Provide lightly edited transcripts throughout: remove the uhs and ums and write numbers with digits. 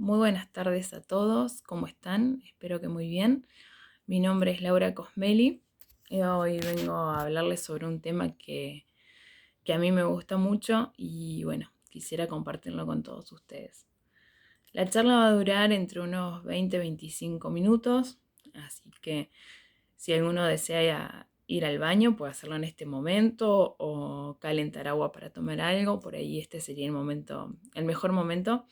Muy buenas tardes a todos, ¿cómo están? Espero que muy bien. Mi nombre es Laura Cosmeli y hoy vengo a hablarles sobre un tema que a mí me gusta mucho y bueno, quisiera compartirlo con todos ustedes. La charla va a durar entre unos 20-25 minutos, así que si alguno desea ir al baño puede hacerlo en este momento o calentar agua para tomar algo, por ahí este sería el mejor momento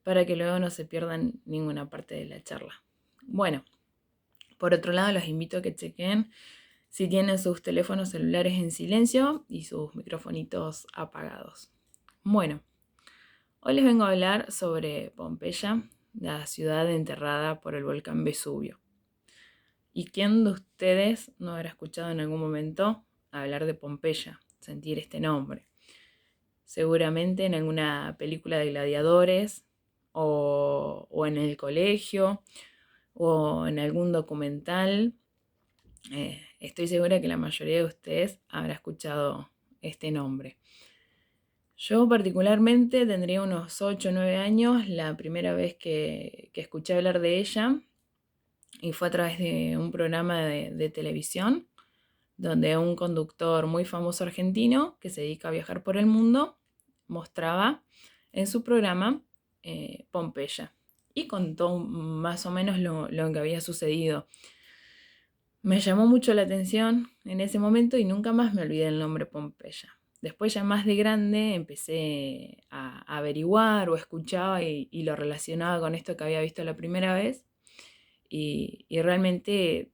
para que luego no se pierdan ninguna parte de la charla. Bueno, por otro lado, los invito a que chequen si tienen sus teléfonos celulares en silencio y sus microfonitos apagados. Bueno, hoy les vengo a hablar sobre Pompeya, la ciudad enterrada por el volcán Vesubio. ¿Y quién de ustedes no habrá escuchado en algún momento hablar de Pompeya, sentir este nombre? Seguramente en alguna película de gladiadores o en el colegio o en algún documental. Estoy segura que la mayoría de ustedes habrá escuchado este nombre. Yo particularmente tendría unos 8 o 9 años la primera vez que escuché hablar de ella y fue a través de un programa de televisión donde un conductor muy famoso argentino que se dedica a viajar por el mundo mostraba en su programa Pompeya y contó más o menos lo que había sucedido. Me llamó mucho la atención en ese momento y nunca más me olvidé el nombre Pompeya. Después ya más de grande empecé a averiguar o escuchaba y lo relacionaba con esto que había visto la primera vez y realmente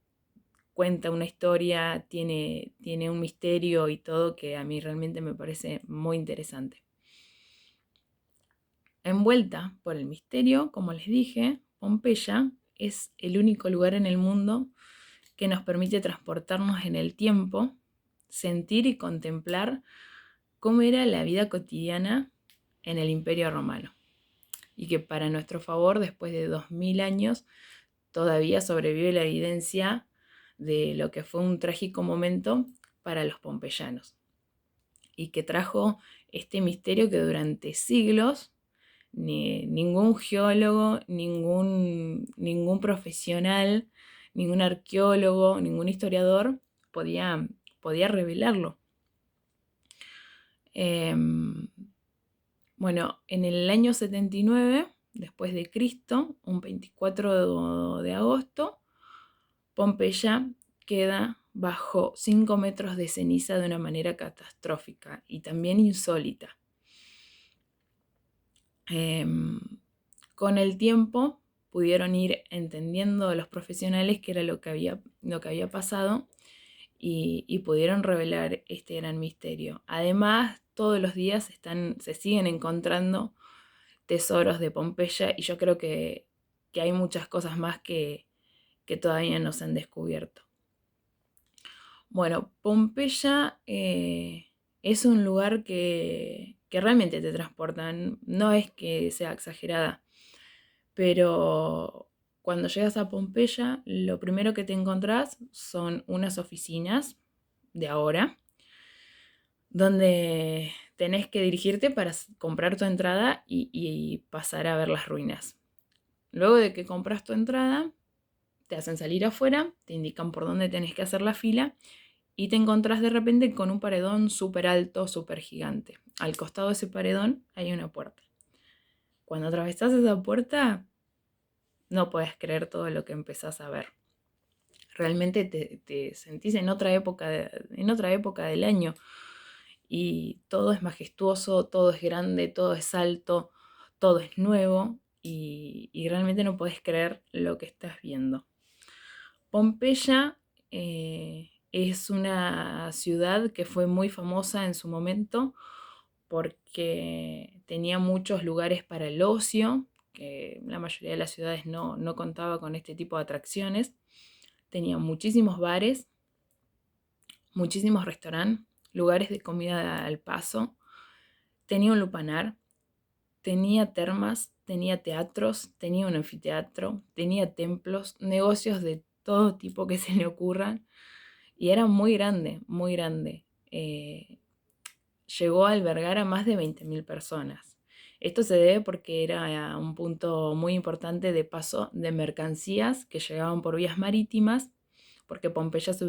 cuenta una historia, tiene un misterio y todo que a mí realmente me parece muy interesante. Envuelta por el misterio, como les dije, Pompeya es el único lugar en el mundo que nos permite transportarnos en el tiempo, sentir y contemplar cómo era la vida cotidiana en el Imperio Romano. Y que para nuestro favor, después de 2000 años, todavía sobrevive la evidencia de lo que fue un trágico momento para los pompeyanos. Y que trajo este misterio que durante siglos ningún geólogo, ningún profesional, ningún arqueólogo, ningún historiador podía revelarlo. Bueno, en el año 79, después de Cristo, un 24 de agosto, Pompeya queda bajo 5 metros de ceniza de una manera catastrófica y también insólita. Con el tiempo pudieron ir entendiendo los profesionales qué era lo que había pasado y pudieron revelar este gran misterio. Además, todos los días se siguen encontrando tesoros de Pompeya y yo creo que hay muchas cosas más que todavía no se han descubierto. Bueno, Pompeya es un lugar que realmente te transportan, no es que sea exagerada, pero cuando llegas a Pompeya, lo primero que te encontrás son unas oficinas de ahora, donde tenés que dirigirte para comprar tu entrada y pasar a ver las ruinas. Luego de que compras tu entrada, te hacen salir afuera, te indican por dónde tenés que hacer la fila y te encontrás de repente con un paredón súper alto, súper gigante. Al costado de ese paredón hay una puerta. Cuando atravesás esa puerta, no puedes creer todo lo que empezás a ver. Realmente te sentís en otra época del año y todo es majestuoso, todo es grande, todo es alto, todo es nuevo y realmente no puedes creer lo que estás viendo. Pompeya es una ciudad que fue muy famosa en su momento porque tenía muchos lugares para el ocio, que la mayoría de las ciudades no contaba con este tipo de atracciones. Tenía muchísimos bares, muchísimos restaurantes, lugares de comida al paso. Tenía un lupanar, tenía termas, tenía teatros, tenía un anfiteatro, tenía templos, negocios de todo tipo que se le ocurran. Y era muy grande, muy grande. Llegó a albergar a más de 20.000 personas. Esto se debe porque era un punto muy importante de paso de mercancías que llegaban por vías marítimas, porque Pompeya está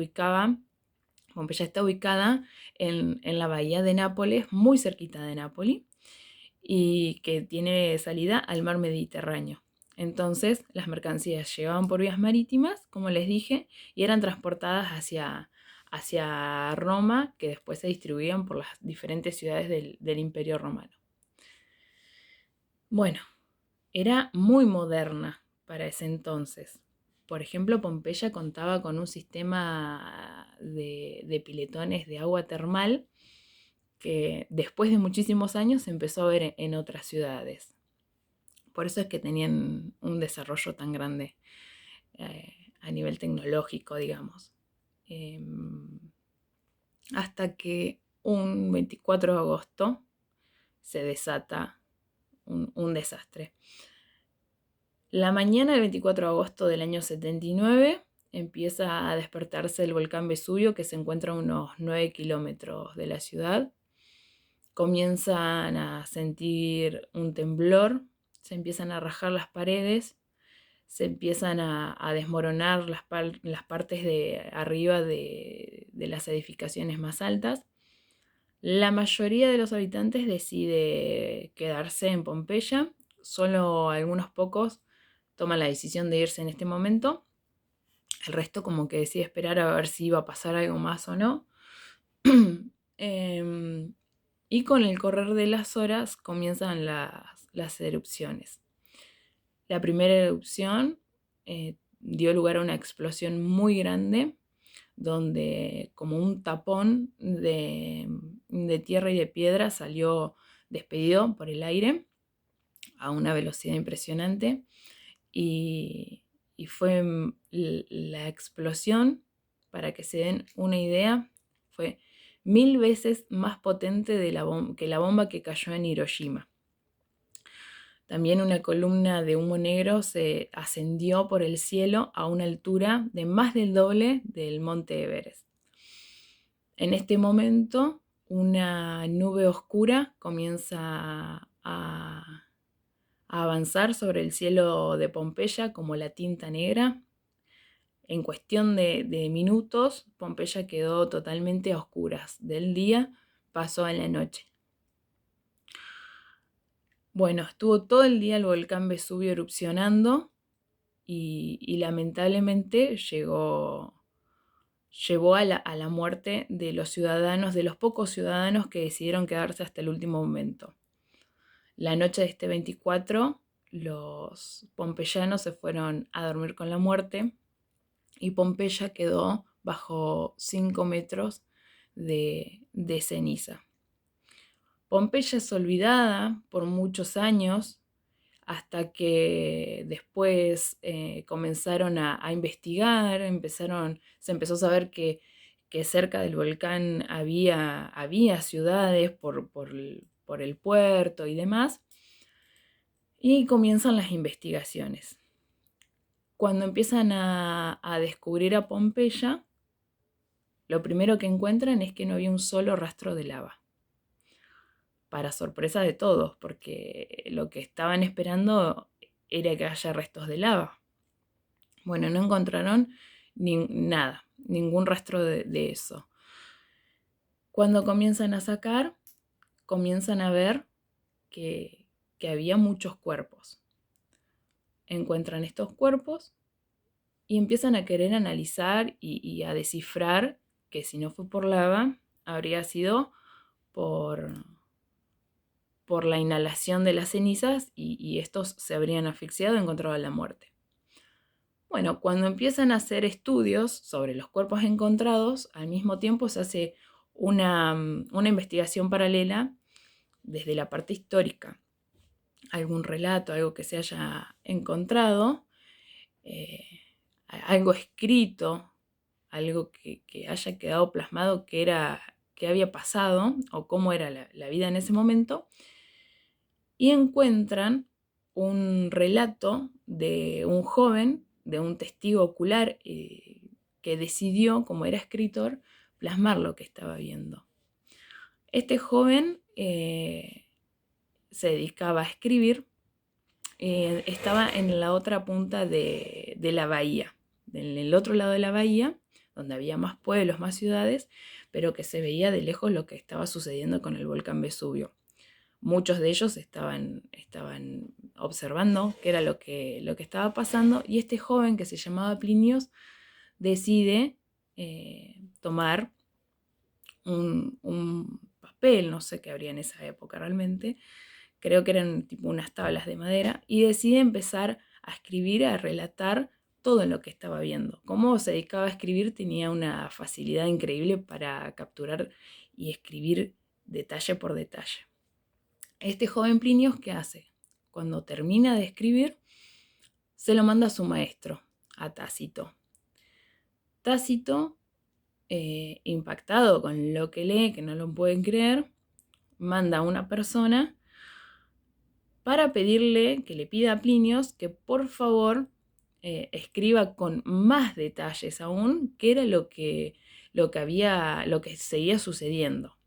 ubicada en la bahía de Nápoles, muy cerquita de Nápoles, y que tiene salida al mar Mediterráneo. Entonces, las mercancías llegaban por vías marítimas, como les dije, y eran transportadas hacia Roma, que después se distribuían por las diferentes ciudades del Imperio Romano. Bueno, era muy moderna para ese entonces. Por ejemplo, Pompeya contaba con un sistema de piletones de agua termal que después de muchísimos años se empezó a ver en otras ciudades. Por eso es que tenían un desarrollo tan grande a nivel tecnológico, digamos. Hasta que un 24 de agosto se desata un desastre. La mañana del 24 de agosto del año 79 empieza a despertarse el volcán Vesubio, que se encuentra a unos 9 kilómetros de la ciudad. Comienzan a sentir un temblor, se empiezan a rajar las paredes, se empiezan a desmoronar las partes de arriba de las edificaciones más altas. La mayoría de los habitantes decide quedarse en Pompeya, solo algunos pocos toman la decisión de irse en este momento. El resto como que decide esperar a ver si iba a pasar algo más o no. Y con el correr de las horas comienzan las erupciones. La primera erupción dio lugar a una explosión muy grande, donde como un tapón de tierra y de piedra salió despedido por el aire a una velocidad impresionante. Y fue la explosión, para que se den una idea, fue 1000 veces más potente que la bomba que cayó en Hiroshima. También una columna de humo negro se ascendió por el cielo a una altura de más del doble del monte Everest. En este momento, una nube oscura comienza a avanzar sobre el cielo de Pompeya como la tinta negra. En cuestión de minutos, Pompeya quedó totalmente a oscuras. Del día pasó a la noche. Bueno, estuvo todo el día el volcán Vesubio erupcionando y lamentablemente llevó a la muerte de los ciudadanos, de los pocos ciudadanos que decidieron quedarse hasta el último momento. La noche de este 24, los pompeyanos se fueron a dormir con la muerte y Pompeya quedó bajo 5 metros de ceniza. Pompeya es olvidada por muchos años, hasta que después comenzaron a investigar, se empezó a saber que cerca del volcán había ciudades por el puerto y demás, y comienzan las investigaciones. Cuando empiezan a descubrir a Pompeya, lo primero que encuentran es que no había un solo rastro de lava. Para sorpresa de todos, porque lo que estaban esperando era que haya restos de lava. Bueno, no encontraron nada, ningún rastro de eso. Cuando comienzan a sacar, comienzan a ver que había muchos cuerpos. Encuentran estos cuerpos y empiezan a querer analizar y a descifrar que si no fue por lava, habría sido por la inhalación de las cenizas y estos se habrían asfixiado y encontrado la muerte. Bueno, cuando empiezan a hacer estudios sobre los cuerpos encontrados, al mismo tiempo se hace una investigación paralela desde la parte histórica. Algún relato, algo que se haya encontrado, algo escrito, algo que haya quedado plasmado que había pasado o cómo era la vida en ese momento, y encuentran un relato de un joven, de un testigo ocular que decidió, como era escritor, plasmar lo que estaba viendo. Este joven se dedicaba a escribir, estaba en la otra punta de la bahía, en el otro lado de la bahía, donde había más pueblos, más ciudades, pero que se veía de lejos lo que estaba sucediendo con el volcán Vesubio. Muchos de ellos estaban observando qué era lo que estaba pasando, y este joven que se llamaba Plinios decide tomar un papel, no sé qué habría en esa época realmente, creo que eran tipo unas tablas de madera, y decide empezar a escribir, a relatar todo lo que estaba viendo. Como se dedicaba a escribir, tenía una facilidad increíble para capturar y escribir detalle por detalle. Este joven Plinio, ¿qué hace? Cuando termina de escribir, se lo manda a su maestro, a Tácito. Tácito, impactado con lo que lee, que no lo pueden creer, manda a una persona para pedirle, que le pida a Plinios que por favor escriba con más detalles aún qué era lo que seguía sucediendo.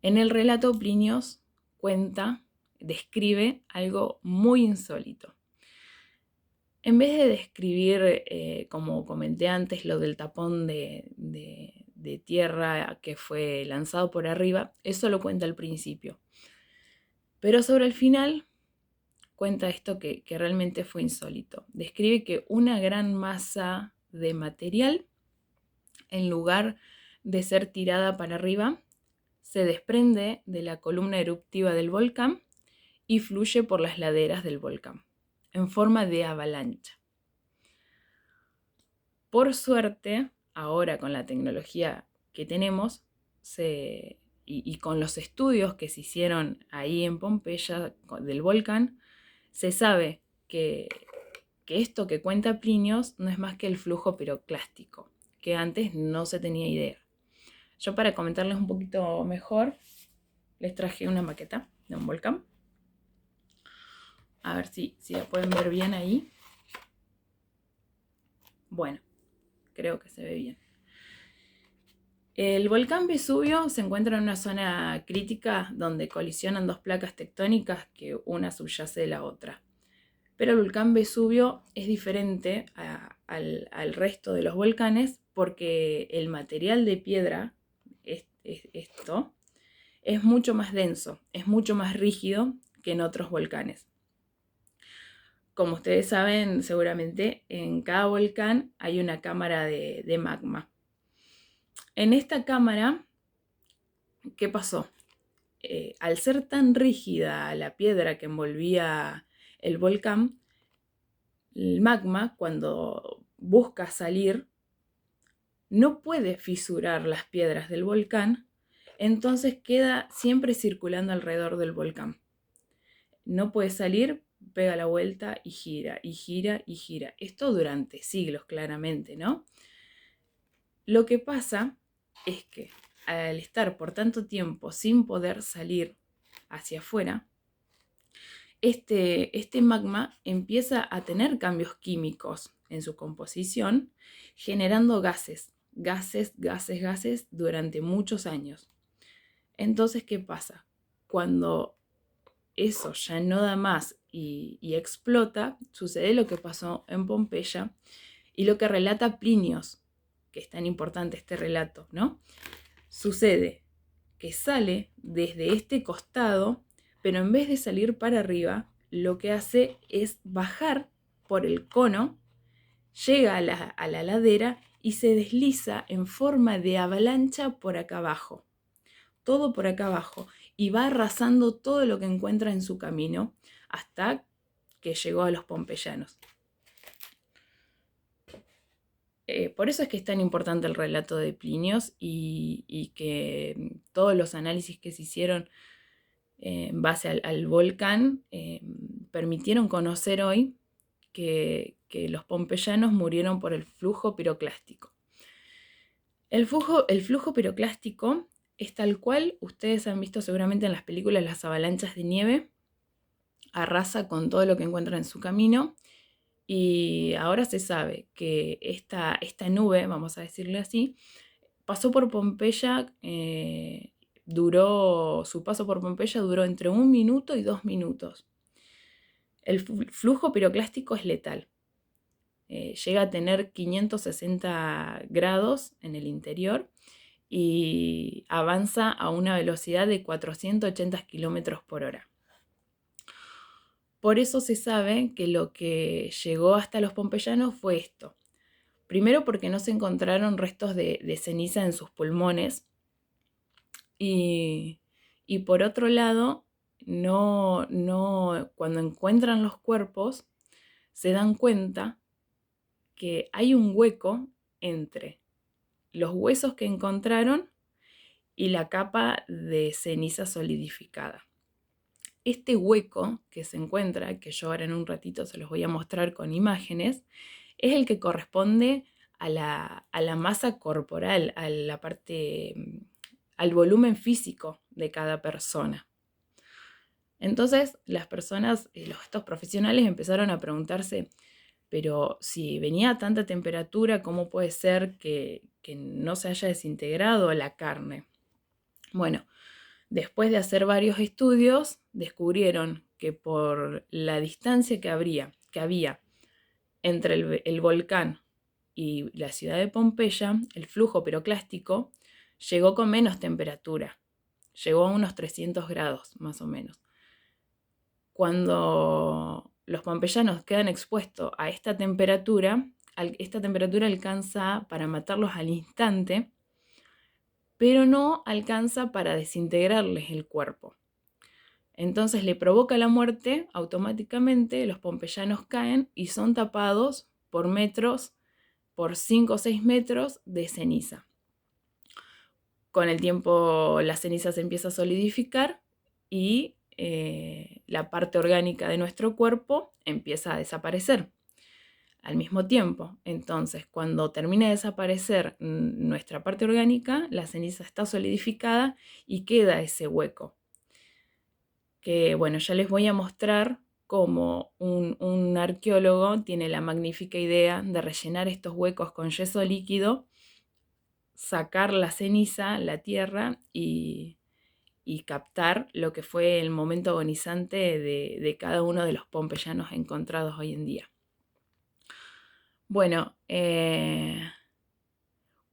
En el relato, Plinios describe algo muy insólito. En vez de describir, como comenté antes, lo del tapón de tierra que fue lanzado por arriba, eso lo cuenta al principio. Pero sobre el final cuenta esto que realmente fue insólito. Describe que una gran masa de material, en lugar de ser tirada para arriba, se desprende de la columna eruptiva del volcán y fluye por las laderas del volcán, en forma de avalancha. Por suerte, ahora con la tecnología que tenemos y con los estudios que se hicieron ahí en Pompeya del volcán, se sabe que esto que cuenta Plinios no es más que el flujo piroclástico, que antes no se tenía idea. Yo, para comentarles un poquito mejor, les traje una maqueta de un volcán. A ver si la pueden ver bien ahí. Bueno, creo que se ve bien. El volcán Vesubio se encuentra en una zona crítica donde colisionan dos placas tectónicas que una subyace de la otra. Pero el volcán Vesubio es diferente al resto de los volcanes porque el material de piedra, esto, es mucho más denso, es mucho más rígido que en otros volcanes. Como ustedes saben, seguramente en cada volcán hay una cámara de magma. En esta cámara, ¿qué pasó? Al ser tan rígida la piedra que envolvía el volcán, el magma, cuando busca salir, no puede fisurar las piedras del volcán, entonces queda siempre circulando alrededor del volcán. No puede salir, pega la vuelta y gira, y gira, y gira. Esto durante siglos, claramente, ¿no? Lo que pasa es que al estar por tanto tiempo sin poder salir hacia afuera, este magma empieza a tener cambios químicos en su composición, generando gases durante muchos años. Entonces, ¿qué pasa? Cuando eso ya no da más y explota, sucede lo que pasó en Pompeya y lo que relata Plinios, que es tan importante este relato, ¿no? Sucede que sale desde este costado, pero en vez de salir para arriba, lo que hace es bajar por el cono, llega a la ladera y se desliza en forma de avalancha por acá abajo. Todo por acá abajo. Y va arrasando todo lo que encuentra en su camino hasta que llegó a los pompeyanos. Por eso es que es tan importante el relato de Plinios y que todos los análisis que se hicieron en base al volcán permitieron conocer hoy que los pompeyanos murieron por el flujo piroclástico. El flujo piroclástico es tal cual ustedes han visto seguramente en las películas, las avalanchas de nieve, arrasa con todo lo que encuentra en su camino. Y ahora se sabe que esta nube, vamos a decirle así, pasó por Pompeya su paso por Pompeya duró entre 1 minuto y 2 minutos. El flujo piroclástico es letal. Llega a tener 560 grados en el interior y avanza a una velocidad de 480 kilómetros por hora. Por eso se sabe que lo que llegó hasta los pompeyanos fue esto. Primero porque no se encontraron restos de ceniza en sus pulmones y por otro lado, cuando encuentran los cuerpos se dan cuenta que hay un hueco entre los huesos que encontraron y la capa de ceniza solidificada. Este hueco que se encuentra, que yo ahora en un ratito se los voy a mostrar con imágenes, es el que corresponde a la masa corporal, a la parte, al volumen físico de cada persona. Entonces las personas, estos profesionales empezaron a preguntarse, pero si venía a tanta temperatura, ¿cómo puede ser que no se haya desintegrado la carne? Bueno, después de hacer varios estudios, descubrieron que por la distancia que había entre el volcán y la ciudad de Pompeya, el flujo piroclástico llegó con menos temperatura, llegó a unos 300 grados más o menos. Cuando los pompeyanos quedan expuestos a esta temperatura alcanza para matarlos al instante, pero no alcanza para desintegrarles el cuerpo. Entonces le provoca la muerte automáticamente, los pompeyanos caen y son tapados por 5 o 6 metros de ceniza. Con el tiempo la ceniza se empieza a solidificar y la parte orgánica de nuestro cuerpo empieza a desaparecer al mismo tiempo. Entonces, cuando termina de desaparecer nuestra parte orgánica, la ceniza está solidificada y queda ese hueco. Que bueno, ya les voy a mostrar cómo un arqueólogo tiene la magnífica idea de rellenar estos huecos con yeso líquido, sacar la ceniza, la tierra y captar lo que fue el momento agonizante de cada uno de los pompeyanos encontrados hoy en día. Bueno,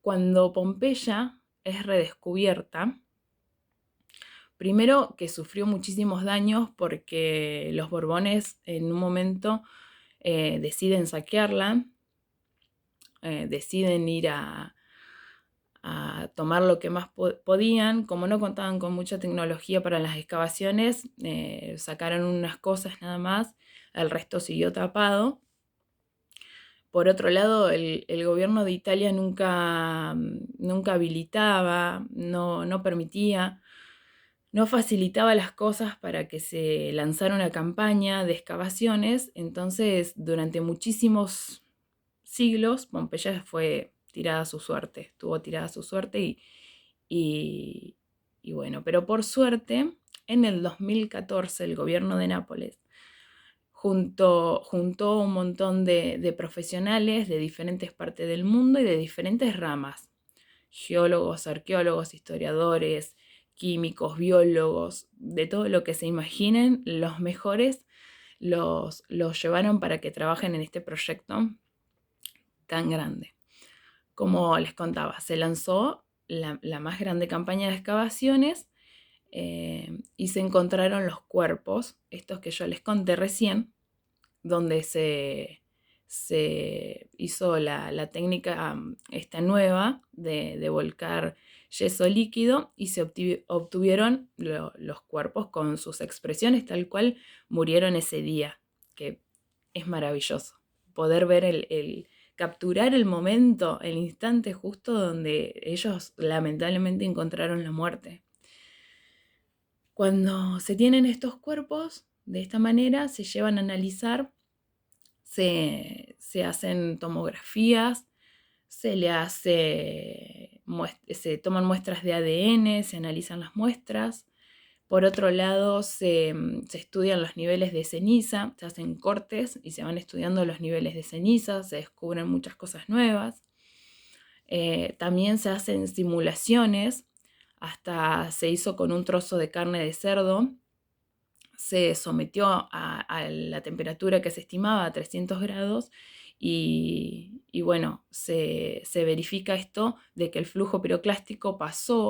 cuando Pompeya es redescubierta, primero que sufrió muchísimos daños porque los Borbones en un momento deciden saquearla, deciden ir a tomar lo que más podían. Como no contaban con mucha tecnología para las excavaciones, sacaron unas cosas nada más, el resto siguió tapado. Por otro lado, el gobierno de Italia nunca habilitaba, no permitía, no facilitaba las cosas para que se lanzara una campaña de excavaciones. Entonces, durante muchísimos siglos, Pompeya fue tirada a su suerte, estuvo tirada a su suerte y bueno, pero por suerte, en el 2014 el gobierno de Nápoles juntó un montón de profesionales de diferentes partes del mundo y de diferentes ramas, geólogos, arqueólogos, historiadores, químicos, biólogos, de todo lo que se imaginen, los mejores los llevaron para que trabajen en este proyecto tan grande. Como les contaba, se lanzó la más grande campaña de excavaciones y se encontraron los cuerpos, estos que yo les conté recién, donde se hizo la técnica esta nueva de volcar yeso líquido y se obtuvieron los cuerpos con sus expresiones tal cual murieron ese día, que es maravilloso. Poder ver capturar el momento, el instante justo donde ellos lamentablemente encontraron la muerte. Cuando se tienen estos cuerpos, de esta manera se llevan a analizar, se hacen tomografías, se toman muestras de ADN, se analizan las muestras. Por otro lado, se estudian los niveles de ceniza, se hacen cortes y se van estudiando los niveles de ceniza, se descubren muchas cosas nuevas. También se hacen simulaciones hasta se hizo con un trozo de carne de cerdo, se sometió a la temperatura que se estimaba, a 300 grados, y bueno, se verifica esto de que el flujo piroclástico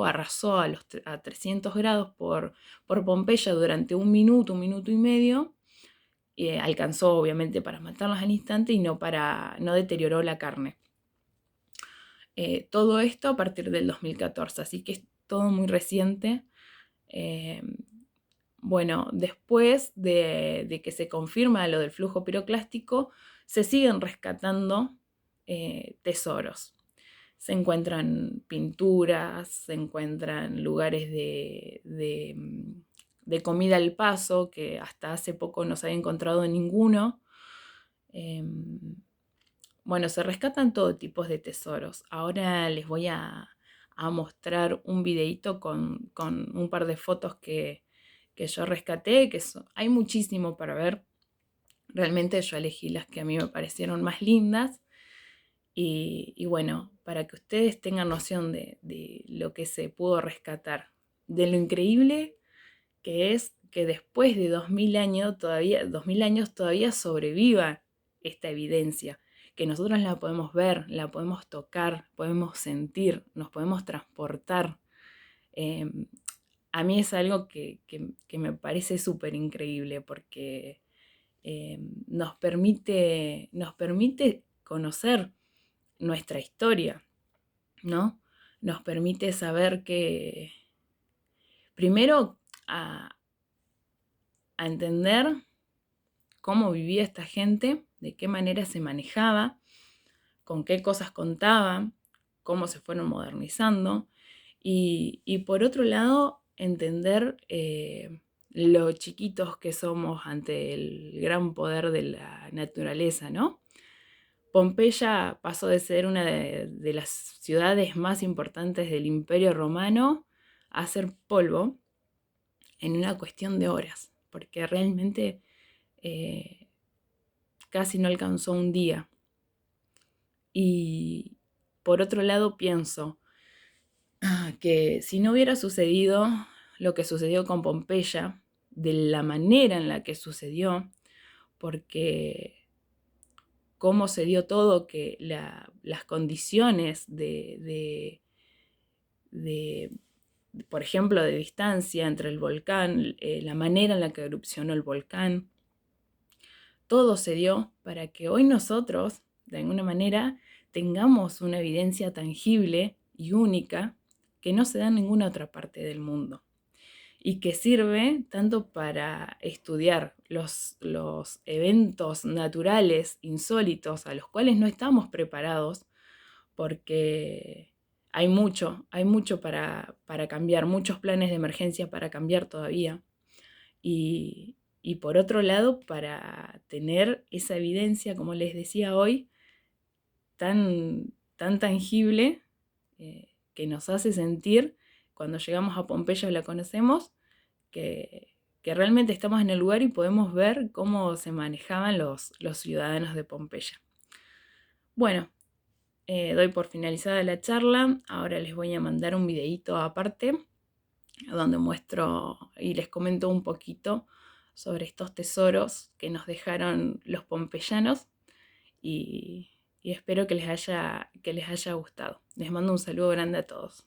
arrasó a 300 grados por Pompeya durante un minuto y medio, alcanzó obviamente para matarlos al instante y no deterioró la carne. Todo esto a partir del 2014, así que es todo muy reciente. Bueno, después de que se confirma lo del flujo piroclástico, se siguen rescatando tesoros. Se encuentran pinturas, se encuentran lugares de comida al paso, que hasta hace poco no se había encontrado ninguno. Bueno, se rescatan todo tipo de tesoros. Ahora les voy a mostrar un videito con un par de fotos que yo rescaté, hay muchísimo para ver. Realmente yo elegí las que a mí me parecieron más lindas. Y bueno, para que ustedes tengan noción de lo que se pudo rescatar, de lo increíble que es que después de 2000 años todavía sobreviva esta evidencia, que nosotros la podemos ver, la podemos tocar, podemos sentir, nos podemos transportar. Eh, a mí es algo que me parece súper increíble porque nos permite conocer nuestra historia, ¿no? Nos permite saber que, primero, a entender cómo vivía esta gente, de qué manera se manejaba, con qué cosas contaban, cómo se fueron modernizando, y por otro lado, entender lo chiquitos que somos ante el gran poder de la naturaleza, ¿no? Pompeya pasó de ser una de las ciudades más importantes del Imperio Romano a ser polvo en una cuestión de horas, porque realmente casi no alcanzó un día. Y por otro lado pienso que si no hubiera sucedido lo que sucedió con Pompeya, de la manera en la que sucedió, porque cómo se dio todo, que las condiciones por ejemplo, de distancia entre el volcán, la manera en la que erupcionó el volcán, todo se dio para que hoy nosotros, de alguna manera, tengamos una evidencia tangible y única que no se da en ninguna otra parte del mundo y que sirve tanto para estudiar los eventos naturales insólitos a los cuales no estamos preparados, porque hay mucho para cambiar, muchos planes de emergencia para cambiar todavía. Y por otro lado, para tener esa evidencia, como les decía hoy, tan tangible, que nos hace sentir, cuando llegamos a Pompeya la conocemos, que realmente estamos en el lugar y podemos ver cómo se manejaban los ciudadanos de Pompeya. Bueno, doy por finalizada la charla. Ahora les voy a mandar un videíto aparte donde muestro y les comento un poquito sobre estos tesoros que nos dejaron los pompeyanos y espero que les haya gustado. Les mando un saludo grande a todos.